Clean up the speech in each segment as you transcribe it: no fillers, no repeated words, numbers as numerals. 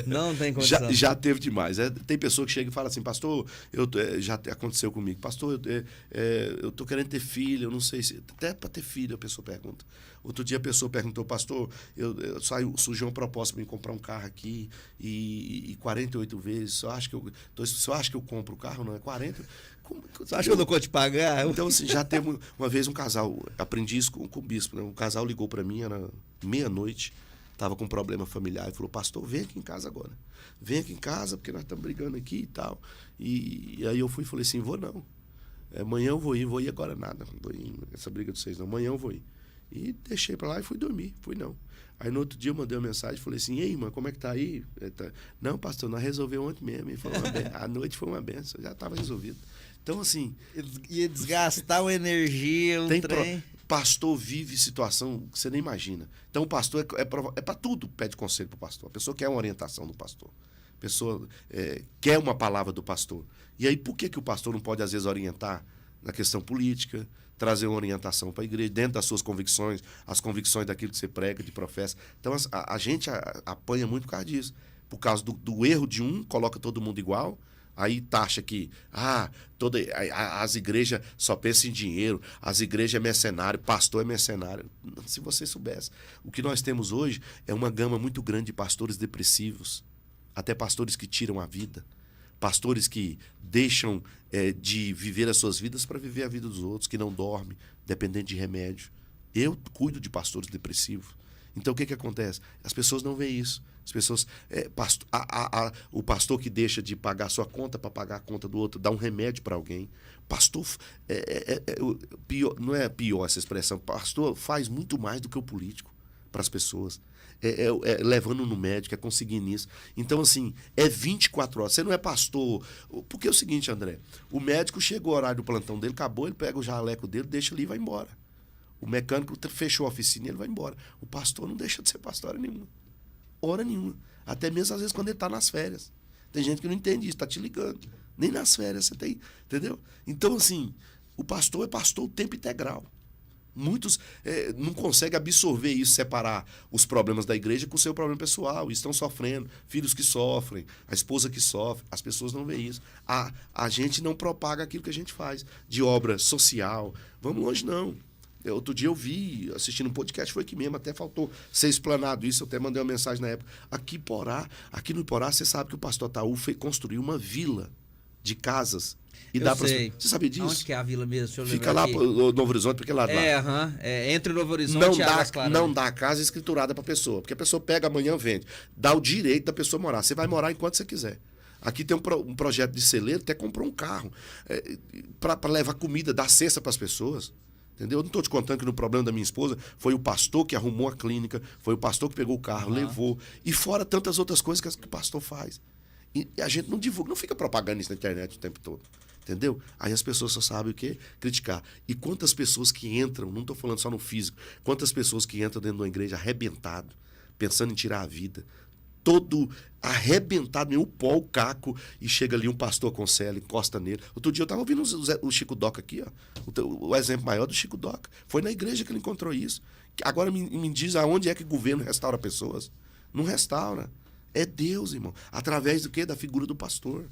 Não tem condição. Já teve demais. Tem pessoa que chega e fala assim, pastor, já aconteceu comigo, pastor, eu tô querendo ter filho, eu não sei se... Até para ter filho a pessoa pergunta. Outro dia a pessoa perguntou, pastor, surgiu uma proposta para mim comprar um carro aqui e 48 vezes, você acha que eu compro o carro? Não, é 40... Você acha que eu não vou te pagar? Então, assim, já teve uma vez um casal, aprendi isso com o bispo, né? Um casal ligou para mim, era meia-noite, estava com um problema familiar, e falou, pastor, vem aqui em casa agora. Vem aqui em casa, porque nós estamos brigando aqui e tal. E aí eu fui e falei assim, vou não. Amanhã eu vou ir agora nada. Não vou ir nessa briga de vocês, não. Amanhã eu vou ir. E deixei para lá e fui dormir. Fui não. Aí no outro dia eu mandei uma mensagem, falei assim, ei, irmã, como é que tá aí? Não, pastor, nós resolvemos ontem mesmo. E foi a noite foi uma benção, já estava resolvido. Então, assim... Ia desgastar uma energia, trem... Pastor vive situação que você nem imagina. Então, o pastor é para tudo, pede conselho para o pastor. A pessoa quer uma orientação do pastor. A pessoa quer uma palavra do pastor. E aí, por que o pastor não pode, às vezes, orientar na questão política, trazer uma orientação para a igreja, dentro das suas convicções, as convicções daquilo que você prega, de professa? Então, a gente apanha muito por causa disso. Por causa do erro de um, coloca todo mundo igual. Aí taxa que as igrejas só pensam em dinheiro, as igrejas é mercenário, pastor é mercenário. Se você soubesse. O que nós temos hoje é uma gama muito grande de pastores depressivos, até pastores que tiram a vida, pastores que deixam de viver as suas vidas para viver a vida dos outros, que não dormem, dependendo de remédio. Eu cuido de pastores depressivos. Então, o que acontece? As pessoas não veem isso. As pessoas... o pastor que deixa de pagar a sua conta para pagar a conta do outro, dá um remédio para alguém. Pastor... não é pior essa expressão. Pastor faz muito mais do que o político para as pessoas. Levando no médico, conseguindo isso. Então, assim, 24 horas. Você não é pastor... Porque é o seguinte, André. O médico chegou ao horário do plantão dele, acabou, ele pega o jaleco dele, deixa ali e vai embora. O mecânico fechou a oficina e ele vai embora. O pastor não deixa de ser pastor hora nenhuma. Hora nenhuma. Até mesmo às vezes quando ele está nas férias. Tem gente que não entende isso, está te ligando. Nem nas férias você tem, entendeu? Então, assim, o pastor é pastor o tempo integral. Muitos não conseguem absorver isso, separar os problemas da igreja com o seu problema pessoal. E estão sofrendo, filhos que sofrem, a esposa que sofre. As pessoas não veem isso. A gente não propaga aquilo que a gente faz de obra social. Vamos longe, não. Outro dia eu vi, assistindo um podcast, foi aqui mesmo, até faltou ser explanado isso, eu até mandei uma mensagem na época. Aqui no Iporá, você sabe que o pastor Ataú construiu uma vila de casas. E dá sei. Você sabia disso? Onde que é a vila mesmo? Deixa eu Fica lá no Novo Horizonte, porque lá... Entre o Novo Horizonte e Águas Claras. Não dá casa escriturada para a pessoa, porque a pessoa pega amanhã, vende. Dá o direito da pessoa morar. Você vai morar enquanto você quiser. Aqui tem um projeto de celeiro, até comprou um carro para levar comida, dar cesta para as pessoas. Entendeu? Eu não estou te contando que no problema da minha esposa foi o pastor que arrumou a clínica, foi o pastor que pegou o carro, levou. E fora tantas outras coisas que o pastor faz. E a gente não divulga, não fica propagando isso na internet o tempo todo. Entendeu? Aí as pessoas só sabem o quê? Criticar. E quantas pessoas que entram, não estou falando só no físico, quantas pessoas que entram dentro de uma igreja arrebentado, pensando em tirar a vida, todo arrebentado, meio pó, o caco, e chega ali um pastor aconselha, encosta nele. Outro dia eu estava ouvindo o Chico Doca aqui, ó, o exemplo maior do Chico Doca. Foi na igreja que ele encontrou isso. Agora me diz aonde é que o governo restaura pessoas. Não restaura. É Deus, irmão. Através do quê? Da figura do pastor.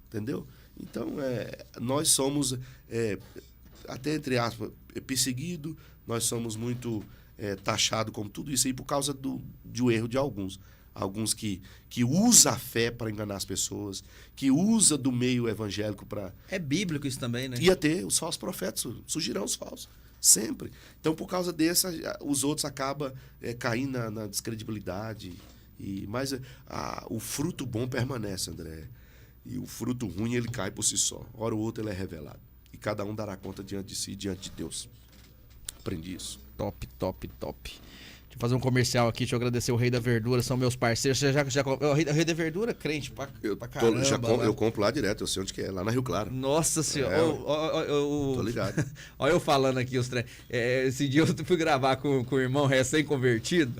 Entendeu? Então, nós somos, até entre aspas, perseguidos, nós somos muito taxados como tudo isso aí por causa do erro de alguns. Alguns que usam a fé para enganar as pessoas, que usam do meio evangélico para... É bíblico isso também, né? Ia ter os falsos profetas, surgirão os falsos, sempre. Então, por causa desse, os outros acabam caindo na descredibilidade. Mas o fruto bom permanece, André. E o fruto ruim, ele cai por si só. Hora ou outra, ele é revelado. E cada um dará conta diante de si, diante de Deus. Aprendi isso. Top. Deixa eu fazer um comercial aqui, deixa eu agradecer o Rei da Verdura, são meus parceiros. Você já o Rei da Verdura, crente pra caramba. Eu compro lá direto, eu sei onde que é, lá na Rio Claro. Nossa Senhora. Tô ligado. Olha eu falando aqui os trem. Esse dia eu fui gravar com o irmão recém-convertido.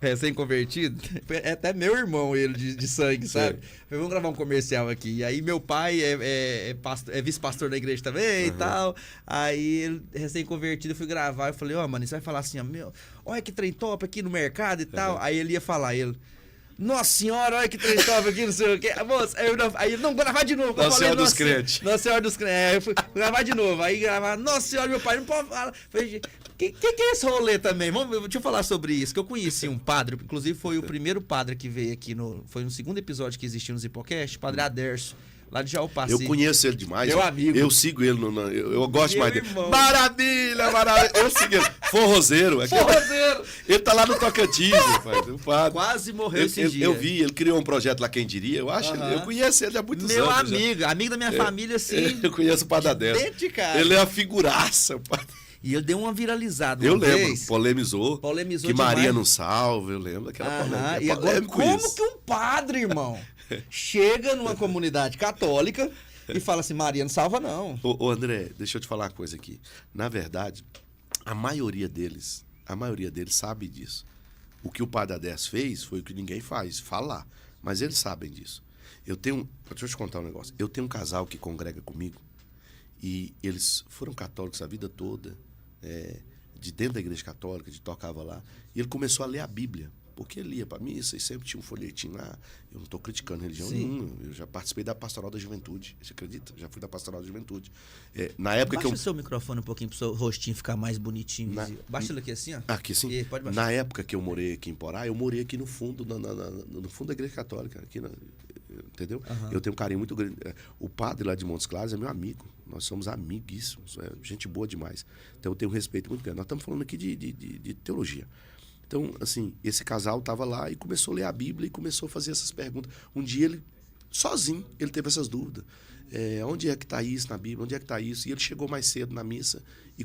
Recém-convertido, é até meu irmão ele de sangue, sabe? Vamos gravar um comercial aqui. E aí meu pai é vice-pastor da igreja também e tal. Aí ele, recém-convertido, eu fui gravar. Eu falei, mano, você vai falar assim, olha que trem top aqui no mercado e tal. Aí ele ia falar, Nossa senhora, olha que trem top aqui, não sei o quê. Moça, aí não, gravar de novo. Nossa Senhora dos Crentes. Nossa Senhora dos Crentes. Eu fui gravar de novo. Aí gravar, Nossa Senhora, meu pai, não pode falar. Falei, que é esse rolê também? Deixa eu falar sobre isso, que eu conheci um padre, inclusive foi o primeiro padre que veio aqui, foi no segundo episódio que existiu no Zipocast, padre Aderso. Lá de Jaupaci. Eu conheço ele demais. Meu amigo. Eu sigo ele. Eu gosto mais dele. Maravilha, maravilha. Eu sigo ele. Forrozeiro. Forrozeiro. Ele tá lá no Tocantins, rapaz. O padre. Quase morreu esse dia. Eu vi, ele criou um projeto lá, Quem Diria. Eu acho. Eu conheço ele há muitos Meu anos. amigo da minha família, sim. Eu conheço o padre Aderso. Ele é uma figuraça, padre. E ele deu uma viralizada. Eu lembro, polemizou que demais. Maria não salva, eu lembro daquela polêmica. E agora, como que um padre, irmão, chega numa comunidade católica e fala assim, Maria não salva não? Ô André, deixa eu te falar uma coisa aqui. Na verdade, a maioria deles sabe disso. O que o padre Aderso fez foi o que ninguém faz, falar. Mas eles sabem disso. Deixa eu te contar um negócio. Eu tenho um casal que congrega comigo e eles foram católicos a vida toda. De dentro da igreja católica, tocava lá. E ele começou a ler a Bíblia, porque ele ia para missa e sempre tinha um folhetinho lá. Eu não estou criticando religião nenhuma. Eu já participei da Pastoral da Juventude. Você acredita? Já fui da Pastoral da Juventude. Na época Baixa o seu microfone um pouquinho para o seu rostinho ficar mais bonitinho. Baixa ele aqui assim, ó. Aqui assim. Pode baixar. Na época que eu morei aqui em Porá, eu morei aqui no fundo, no fundo da igreja católica. Entendeu? Eu tenho um carinho muito grande. O padre lá de Montes Claros é meu amigo. Nós somos amiguíssimos. Gente boa demais. Então eu tenho um respeito muito grande. Nós estamos falando aqui de teologia. Então, assim, esse casal estava lá e começou a ler a Bíblia e começou a fazer essas perguntas. Um dia ele, sozinho, ele teve essas dúvidas. Onde é que está isso na Bíblia? Onde é que está isso? E ele chegou mais cedo na missa e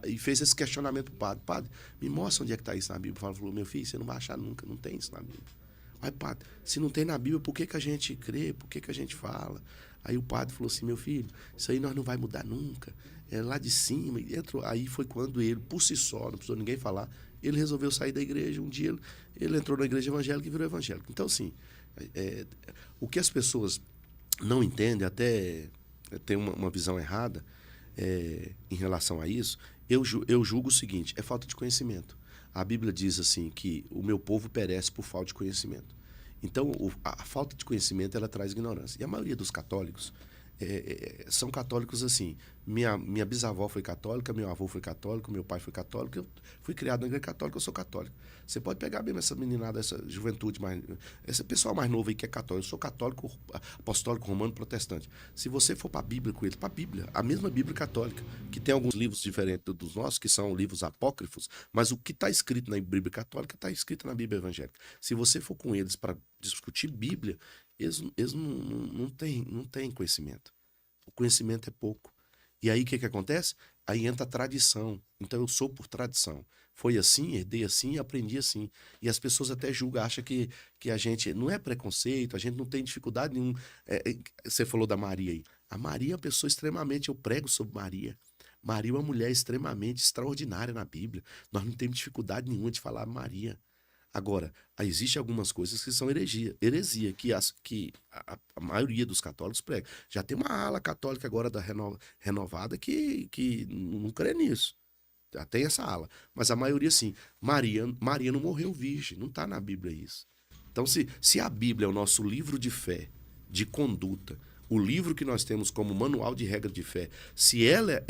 e fez esse questionamento para o padre. Padre, me mostra onde é que está isso na Bíblia. Ele falou, meu filho, você não vai achar nunca, não tem isso na Bíblia. Mas, padre, se não tem na Bíblia, por que a gente crê? Por que a gente fala? Aí o padre falou assim, meu filho, isso aí nós não vai mudar nunca. É lá de cima. Aí foi quando ele, por si só, não precisou ninguém falar, ele resolveu sair da igreja. Um dia ele entrou na igreja evangélica e virou evangélico. Então, assim, o que as pessoas não entendem, até tem uma visão errada em relação a isso, eu julgo o seguinte, é falta de conhecimento. A Bíblia diz assim que o meu povo perece por falta de conhecimento. Então, a falta de conhecimento, ela traz ignorância. E a maioria dos católicos são católicos assim. Minha bisavó foi católica, meu avô foi católico, meu pai foi católico, eu fui criado na igreja católica, eu sou católico. Você pode pegar mesmo essa meninada, essa juventude, esse pessoal mais novo aí que é católico. Eu sou católico, apostólico, romano, protestante. Se você for para a Bíblia com eles, para a Bíblia, a mesma Bíblia católica, que tem alguns livros diferentes dos nossos, que são livros apócrifos, mas o que está escrito na Bíblia católica está escrito na Bíblia evangélica. Se você for com eles para discutir Bíblia, eles não têm conhecimento. O conhecimento é pouco. E aí o que acontece? Aí entra a tradição. Então eu sou por tradição. Foi assim, herdei assim, aprendi assim. E as pessoas até julgam, acham que a gente... Não é preconceito, a gente não tem dificuldade nenhuma. Você falou da Maria aí. A Maria é uma pessoa extremamente... Eu prego sobre Maria. Maria é uma mulher extremamente extraordinária na Bíblia. Nós não temos dificuldade nenhuma de falar Maria. Agora, existem algumas coisas que são heresia que a maioria dos católicos prega. Já tem uma ala católica agora da renovada que não crê nisso. Já tem essa ala. Mas a maioria sim. Maria não morreu virgem. Não está na Bíblia isso. Então, se a Bíblia é o nosso livro de fé, de conduta, o livro que nós temos como manual de regra de fé, se ela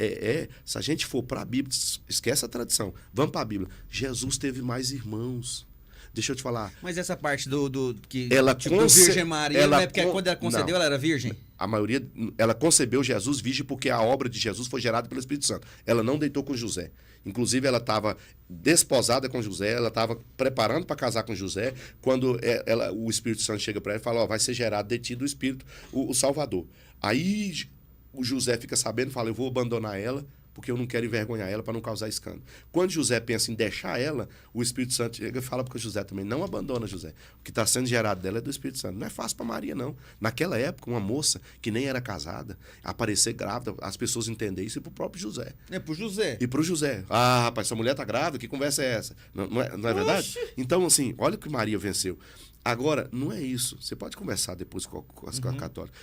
se a gente for para a Bíblia, esquece a tradição, vamos para a Bíblia. Jesus teve mais irmãos. Deixa eu te falar. Mas essa parte do Virgem Maria, não é porque quando ela concedeu, ela era virgem? A maioria, ela concebeu Jesus virgem porque a obra de Jesus foi gerada pelo Espírito Santo. Ela não deitou com José. Inclusive, ela estava desposada com José, ela estava preparando para casar com José, quando o Espírito Santo chega para ela e fala, vai ser gerado de ti do Espírito, o Salvador. Aí o José fica sabendo, fala, eu vou abandonar ela, porque eu não quero envergonhar ela para não causar escândalo. Quando José pensa em deixar ela, o Espírito Santo chega e fala para José também, não abandona José. O que está sendo gerado dela é do Espírito Santo. Não é fácil para Maria, não. Naquela época, uma moça que nem era casada, aparecer grávida, as pessoas entenderem isso, e para o próprio José. Para o José. E para o José. Ah, rapaz, essa mulher está grávida, que conversa é essa? Não é verdade? Então, assim, olha o que Maria venceu. Agora, não é isso. Você pode conversar depois com a católica.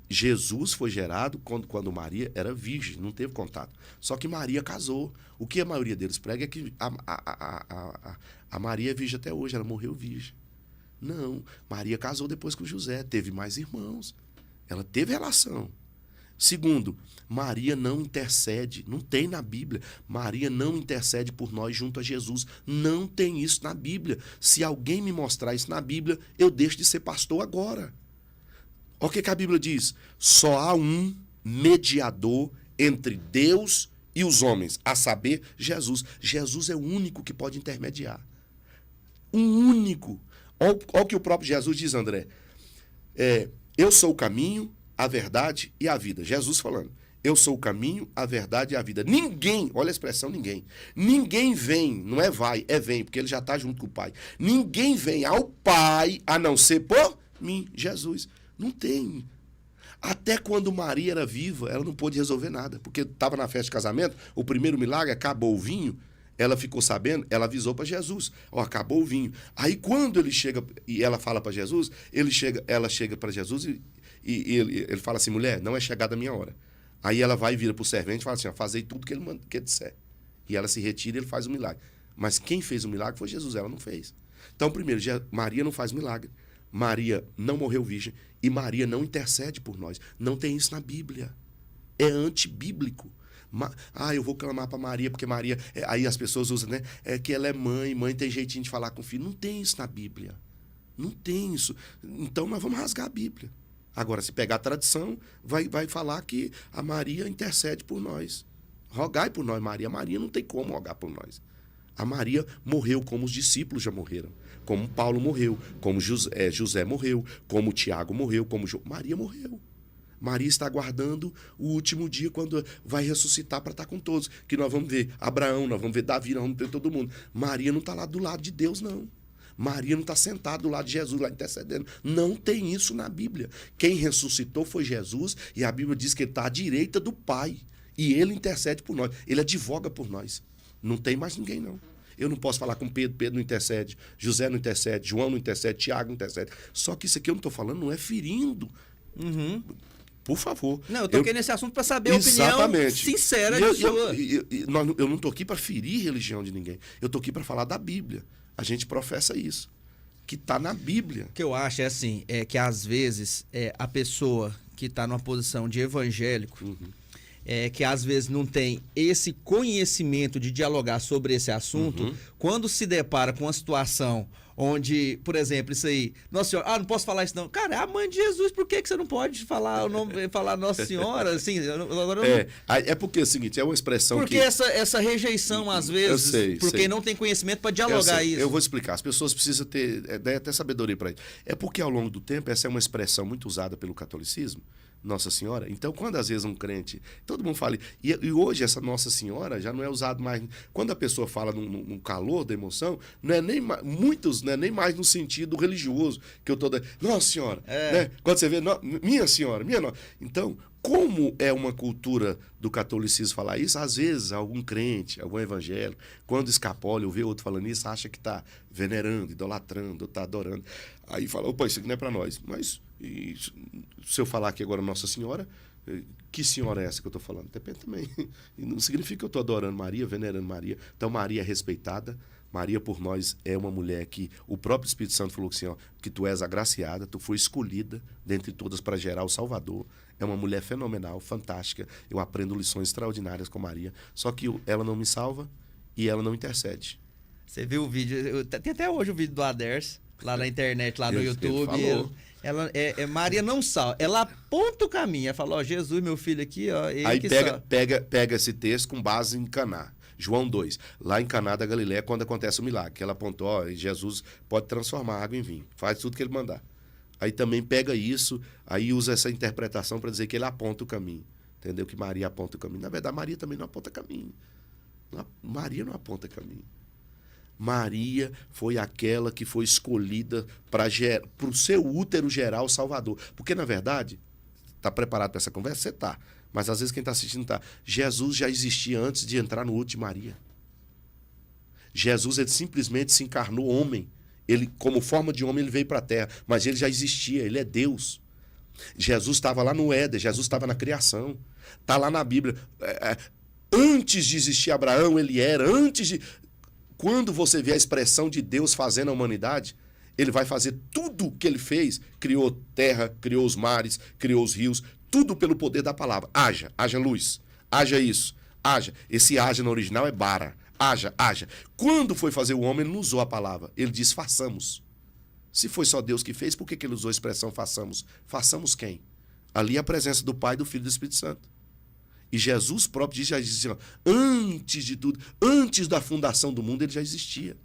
Jesus foi gerado quando Maria era virgem, não teve contato. Só que Maria casou. O que a maioria deles prega é que a Maria é virgem até hoje, ela morreu virgem. Não, Maria casou depois com José, teve mais irmãos. Ela teve relação. Segundo, Maria não intercede, não tem na Bíblia. Maria não intercede por nós junto a Jesus. Não tem isso na Bíblia. Se alguém me mostrar isso na Bíblia, eu deixo de ser pastor agora. Olha o que a Bíblia diz. Só há um mediador entre Deus e os homens, a saber, Jesus. Jesus é o único que pode intermediar. Um único. Olha o que o próprio Jesus diz, André. Eu sou o caminho, a verdade e a vida. Jesus falando. Eu sou o caminho, a verdade e a vida. Ninguém, olha a expressão ninguém. Ninguém vem, não é vai, é vem, porque ele já está junto com o Pai. Ninguém vem ao Pai a não ser por mim, Jesus. Não tem. Até quando Maria era viva, ela não pôde resolver nada. Porque estava na festa de casamento, o primeiro milagre, acabou o vinho. Ela ficou sabendo, ela avisou para Jesus. Acabou o vinho. Aí quando ele chega, e ela fala para Jesus, ela chega para Jesus e ele fala assim, mulher, não é chegada a minha hora. Aí ela vai e vira para o servente e fala assim, fazei tudo que ele disser. E ela se retira e ele faz o milagre. Mas quem fez o milagre foi Jesus, ela não fez. Então, primeiro, Maria não faz milagre. Maria não morreu virgem e Maria não intercede por nós. Não tem isso na Bíblia. É antibíblico. Eu vou clamar para Maria, porque Maria... Aí as pessoas usam, né? Que ela é mãe, mãe tem jeitinho de falar com o filho. Não tem isso na Bíblia. Não tem isso. Então nós vamos rasgar a Bíblia. Agora, se pegar a tradição, vai falar que a Maria intercede por nós. Rogai por nós, Maria. Maria não tem como rogar por nós. A Maria morreu como os discípulos já morreram. Como Paulo morreu, como José morreu, como Tiago morreu, como Maria morreu. Maria está aguardando o último dia, quando vai ressuscitar para estar com todos. Que nós vamos ver Abraão, nós vamos ver Davi, nós vamos ver todo mundo. Maria não está lá do lado de Deus, não. Maria não está sentada do lado de Jesus, lá intercedendo. Não tem isso na Bíblia. Quem ressuscitou foi Jesus, e a Bíblia diz que ele está à direita do Pai. E ele intercede por nós. Ele advoga por nós. Não tem mais ninguém, não. Eu não posso falar com Pedro, Pedro não intercede. José não intercede, João não intercede, Tiago não intercede. Só que isso aqui eu não estou falando, não é ferindo. Uhum. Por favor. Não, eu toquei nesse assunto para saber a opinião sincera de sua. Eu não estou aqui para ferir religião de ninguém. Eu estou aqui para falar da Bíblia. A gente professa isso. Que está na Bíblia. O que eu acho é que às vezes a pessoa que está numa posição de evangélico, que às vezes não tem esse conhecimento de dialogar sobre esse assunto, quando se depara com uma situação onde, por exemplo, isso aí, Nossa Senhora, não posso falar isso não. Cara, é a mãe de Jesus, por que você não pode falar o nome, falar Nossa Senhora? Assim, é porque é o seguinte, é uma expressão porque essa rejeição, às vezes, quem não tem conhecimento para dialogar isso. Eu vou explicar, as pessoas precisam ter até sabedoria para isso. É porque ao longo do tempo, essa é uma expressão muito usada pelo catolicismo, Nossa Senhora. Então, quando às vezes um crente, todo mundo fala, e hoje essa Nossa Senhora já não é usado mais, quando a pessoa fala num calor da emoção, não é nem muitos, não é nem mais no sentido religioso, que eu tô Nossa Senhora, né? Quando você vê, minha Senhora, minha Nossa. Então, como é uma cultura do catolicismo falar isso, às vezes algum crente, algum evangélico, quando escapola, eu vejo outro falando isso, acha que está venerando, idolatrando, está adorando. Aí fala, opa, isso aqui não é para nós. Mas se eu falar aqui agora Nossa Senhora, que senhora é essa que eu estou falando? Depende também. E não significa que eu estou adorando Maria, venerando Maria. Então Maria é respeitada. Maria por nós é uma mulher que o próprio Espírito Santo falou assim, que tu és agraciada, tu foi escolhida dentre todas para gerar o Salvador. É uma mulher fenomenal, fantástica. Eu aprendo lições extraordinárias com Maria. Só que ela não me salva e ela não intercede. Você viu o vídeo, tem até hoje o vídeo do Aders, lá na internet, lá no YouTube. Ela Maria não salva, ela aponta o caminho. Ela fala, Jesus, meu filho aqui, ele aí que pega esse texto com base em Caná. João 2, lá em Caná da Galileia, quando acontece o milagre, que ela apontou, Jesus pode transformar água em vinho, faz tudo que ele mandar. Aí também pega isso, aí usa essa interpretação para dizer que ele aponta o caminho. Entendeu? Que Maria aponta o caminho. Na verdade, Maria também não aponta caminho. Maria não aponta caminho. Maria foi aquela que foi escolhida para o seu útero gerar o Salvador. Porque, na verdade, está preparado para essa conversa? Você está. Mas às vezes quem está assistindo está. Jesus já existia antes de entrar no útero de Maria. Jesus, ele simplesmente se encarnou homem. Ele, como forma de homem, ele veio para a terra. Mas ele já existia, ele é Deus. Jesus estava lá no Éden, Jesus estava na criação. Está lá na Bíblia. Antes de existir Abraão, ele era. Quando você vê a expressão de Deus fazendo a humanidade, Ele vai fazer tudo o que ele fez. Criou terra, criou os mares, criou os rios, tudo pelo poder da palavra. Haja, haja luz, haja isso, haja. Esse haja no original é bara. Haja, haja. Quando foi fazer o homem, ele não usou a palavra. Ele disse façamos. Se foi só Deus que fez, por que ele usou a expressão façamos? Façamos quem? Ali a presença do Pai, do Filho e do Espírito Santo. E Jesus próprio já disse assim, antes de tudo, antes da fundação do mundo, ele já existia.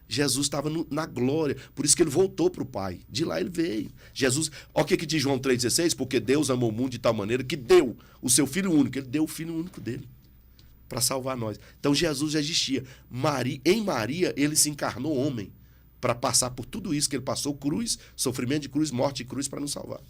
Jesus estava na glória, por isso que ele voltou para o Pai. De lá ele veio. Jesus, olha o que diz João 3,16, porque Deus amou o mundo de tal maneira que deu o seu Filho único. Ele deu o Filho único dele para salvar nós. Então Jesus já existia. Em Maria, ele se encarnou homem para passar por tudo isso que ele passou, cruz, sofrimento de cruz, morte de cruz, para nos salvar.